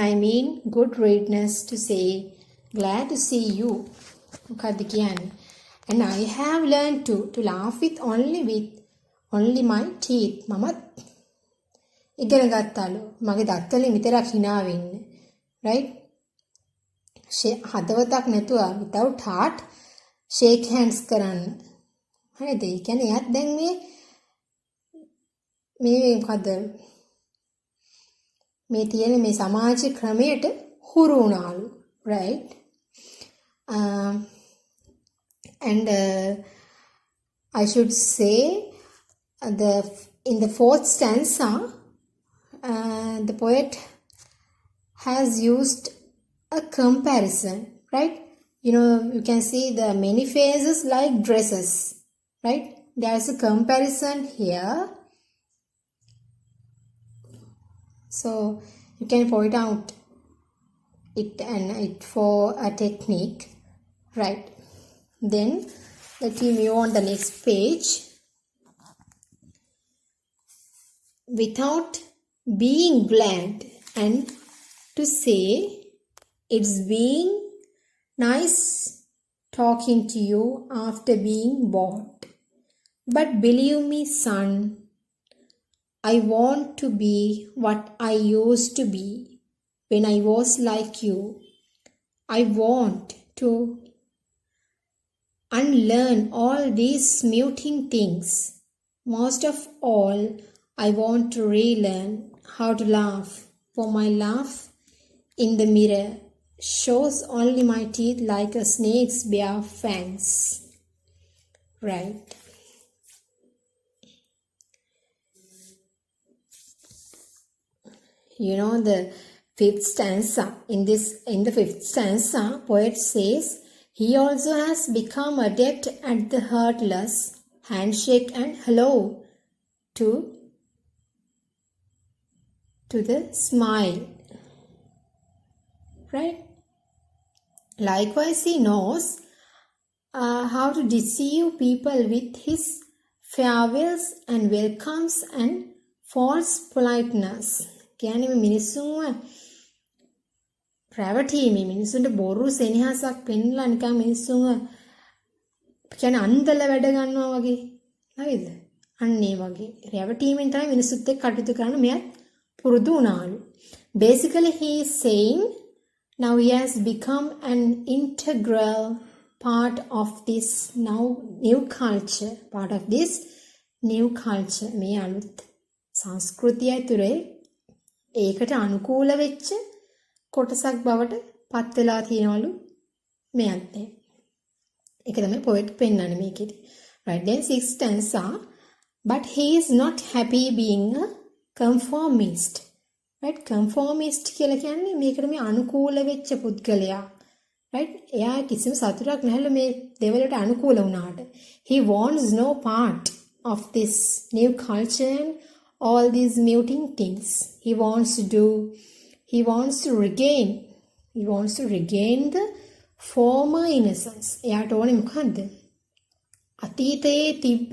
I mean good readiness to say glad to see you. මොකද්ද කියන්නේ? And I have learned to laugh with only my teeth. මමත් ඉගෙන ගත්තලු. මගේ දත් වලින් විතරක් hina වෙන්න. Right? හදවතක් නැතුව without heart shake hands කරන්න. හරිද? ඒ කියන්නේ එයාත් දැන් මේ මොකද්ද? මේ තියෙන මේ සමාජ ක්‍රමයට හුරු වුණාලු. Right? And I should say in the fourth stanza the poet has used a comparison, right? You can see the many faces like dresses, right? There's a comparison here, so you can point out it and it for a technique, right? Then let me move on the next page. Without being glad and to say it's being nice talking to you after being bored. But believe me, son, I want to be what I used to be when I was like you. I want to unlearn all these muting things. Most of all, I want to relearn how to laugh, for my laugh in the mirror shows only my teeth like a snake's bare fangs. Right. The fifth stanza. In the fifth stanza, poet says, he also has become adept at the heartless handshake and hello to the smile. Right? Likewise, he knows how to deceive people with his farewells and welcomes and false politeness. කියන්නේ මිනිස්සුන්ව ප්‍රැවටීමේ මිනිස්සුන්ට බොරු සෙනෙහසක් පෙන්ලා නිකන් මිනිස්සුන්ව කියන්නේ අන්දල වැඩ ගන්නවා වගේ. හරිද? අන්න ඒ වගේ. රැවටීමෙන් තමයි මිනිස්සුත් එක්ක කටයුතු කරන්න මෙයත් පුරුදු වුණාලු. Basically he is saying now he has become an integral part of this new culture. Part of this new culture. මේ අලුත් සංස්කෘතිය ඇතුලේ ඒකට අනුකූල වෙච්ච කොටසක් බවට පත් වෙලා තියෙනවලු මෙයන්ට. ඒක තමයි poet පෙන්නන්නේ මේකෙදි. Right, then sixth stanza, but he is not happy being a conformist. Right, conformist කියලා කියන්නේ මේකට මේ අනුකූල වෙච්ච පුද්ගලයා. Right, එයා කිසිම සතුටක් නැහැලු මේ දෙවලට අනුකූල වුණාට. He wants no part of this new culture and all these muting things. He wants to regain the former innocence. එයාට ඕනේ මොකද්ද? අතීතයේ තිබ්බ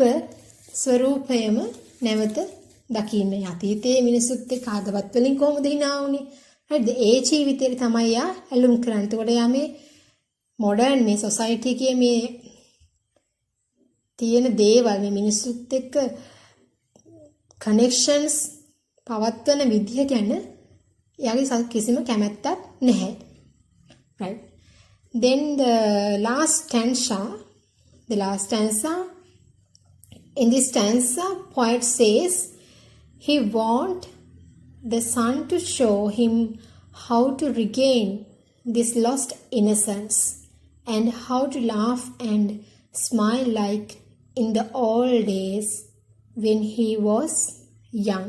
ස්වરૂපයම නැවත දකින්න. අතීතයේ මිනිසුත් එක්ක හදවත් වලින් කොහොමද hina වුනේ? හරිද? ඒ ජීවිතේ තමයි යා ඇලුම් කරන්නේ. එතකොට යා මේ මොඩර්න් මේ සොසයිටි එකේ මේ තියෙන දේවල් මේ මිනිසුත් එක්ක connections පවත්වන විදිහ ගැන එයාගේ කිසිම කැමැත්තක් නැහැ. Right. Then the last stanza, in this stanza, poet says he want the sun to show him how to regain this lost innocence and how to laugh and smile like in the old days when he was young.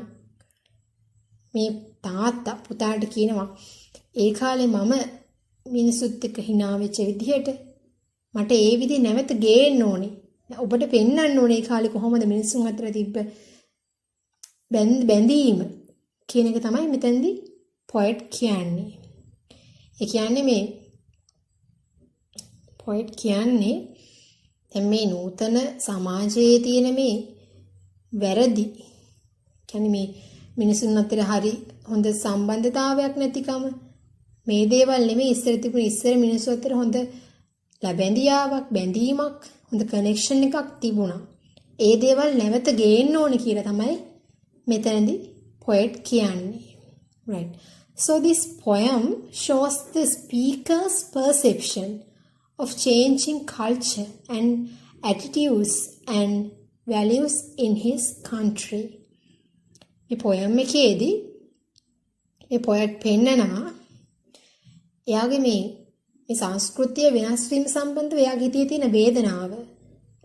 මේ තාත්තා පුතාට කියනවා ඒ කාලේ මම මිනිසුත් එක්ක hina වෙච්ච විදිහට මට ඒ විදිහ නැවත ගේන්න ඕනේ. ඔබට පෙන්වන්න ඕනේ ඒ කාලේ කොහොමද මිනිසුන් අතර තිබ්බ බැඳීම කියන එක තමයි මෙතෙන්දී poet කියන්නේ. ඒ කියන්නේ මේ poet කියන්නේ දැන් මේ නූතන සමාජයේ තියෙන මේ වැරදි කියන්නේ මේ මිනිසුන් අතර හරි හොඳ සම්බන්ධතාවයක් නැතිකම මේ දේවල් නෙමෙයි ඉස්සර තිබුණ ඉස්සර මිනිස්සු අතර හොඳ ලැබැඳියාවක් බැඳීමක් හොඳ කනෙක්ෂන් එකක් තිබුණා. ඒ දේවල් නැවත ගේන්න ඕනේ කියලා තමයි මෙතනදී poet කියන්නේ. Right. So this poem shows the speaker's perception of changing culture and attitudes and values in his country. මේ poem එකේදී මේ poet පෙන්නනවා එයාගේ මේ සංස්කෘතිය වෙනස් වීම සම්බන්ධව එයාගේ හිතේ තියෙන වේදනාව.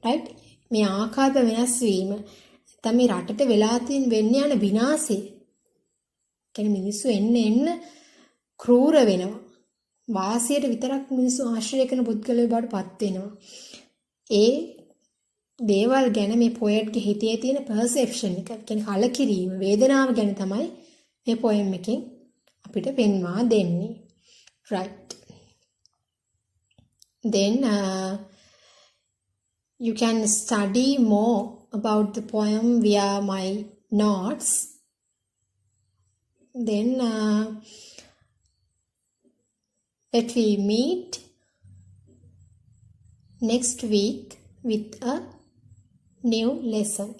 right? මේ ආකාර වෙනස් වීම නැත්නම් මේ රටට වෙලා තියෙන වෙන්න යන විනාශය. කියන්නේ මිනිස්සු එන්න ක්‍රූර වෙනවා. වාසියට විතරක් මිනිස්සු ආශ්‍රය කරන පුද්ගලයෝ බවට පත් වෙනවා. ඒ දේවල් ගැන මේ පොයට්ගේ හිතේ තියෙන perception එක කියන්නේ කලකිරීම වේදනාව ගැන තමයි මේ poem එකෙන් අපිට පෙන්වා දෙන්නේ. right. Then you can study more about the poem via my notes. Then let we meet next week with a new lesson.